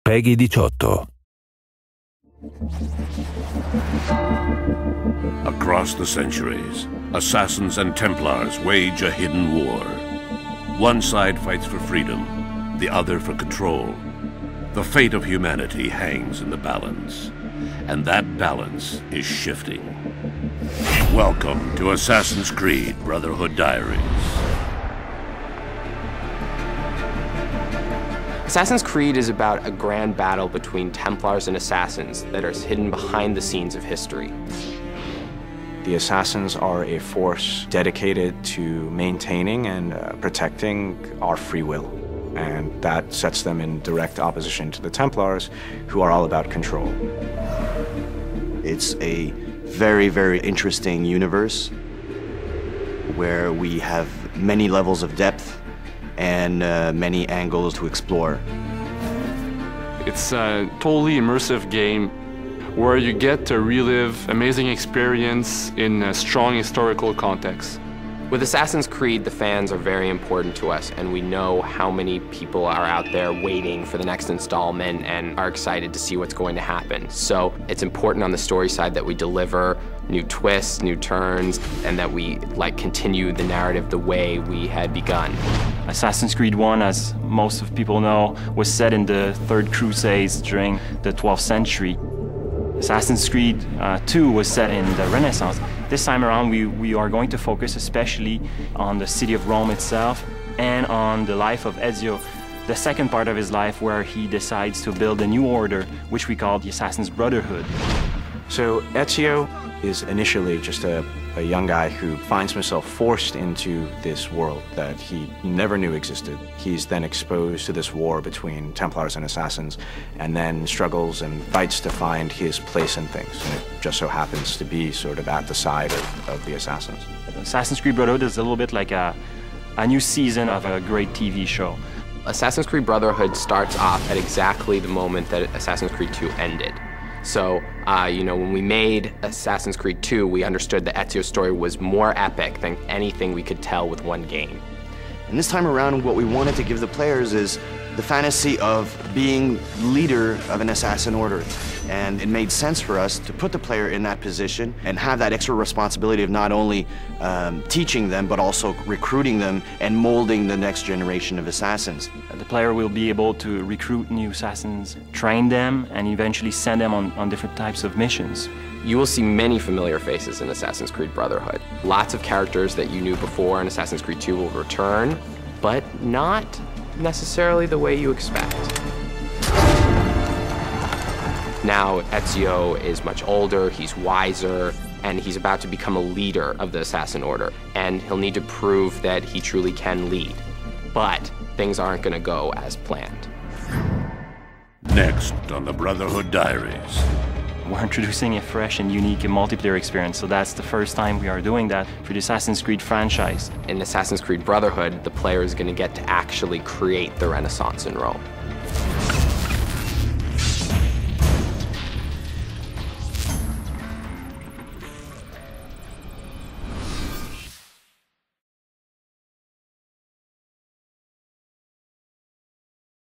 PEGI 18. Across the centuries, assassins and Templars wage a hidden war. One side fights for freedom, the other for control. The fate of humanity hangs in the balance, and that balance is shifting. Welcome to Assassin's Creed Brotherhood Diaries. Assassin's Creed is about a grand battle between Templars and assassins that are hidden behind the scenes of history. The assassins are a force dedicated to maintaining and protecting our free will. And that sets them in direct opposition to the Templars, who are all about control. It's a very, very interesting universe where we have many levels of depth and many angles to explore. It's a totally immersive game where you get to relive amazing experience in a strong historical context. With Assassin's Creed, the fans are very important to us, and we know how many people are out there waiting for the next installment and are excited to see what's going to happen. So it's important on the story side that we deliver new twists, new turns, and that we continue the narrative the way we had begun. Assassin's Creed 1, as most of people know, was set in the Third Crusades during the 12th century. Assassin's Creed 2 was set in the Renaissance. This time around, we are going to focus especially on the city of Rome itself and on the life of Ezio, the second part of his life where he decides to build a new order, which we call the Assassin's Brotherhood. So Ezio is initially just a young guy who finds himself forced into this world that he never knew existed. He's then exposed to this war between Templars and assassins, and then struggles and fights to find his place in things. And it just so happens to be sort of at the side of the assassins. Assassin's Creed Brotherhood is a little bit like a new season of a great TV show. Assassin's Creed Brotherhood starts off at exactly the moment that Assassin's Creed 2 ended. So, when we made Assassin's Creed 2, we understood that Ezio's story was more epic than anything we could tell with one game. And this time around, what we wanted to give the players is the fantasy of being leader of an assassin order. And it made sense for us to put the player in that position and have that extra responsibility of not only teaching them, but also recruiting them and molding the next generation of assassins. The player will be able to recruit new assassins, train them, and eventually send them on different types of missions. You will see many familiar faces in Assassin's Creed Brotherhood. Lots of characters that you knew before in Assassin's Creed 2 will return, but not necessarily the way you expect. Now Ezio is much older, he's wiser, and he's about to become a leader of the Assassin Order, and he'll need to prove that he truly can lead. But things aren't going to go as planned. Next on the Brotherhood Diaries. We're introducing a fresh and unique multiplayer experience, so that's the first time we are doing that for the Assassin's Creed franchise. In Assassin's Creed Brotherhood, the player is going to get to actually create the Renaissance in Rome.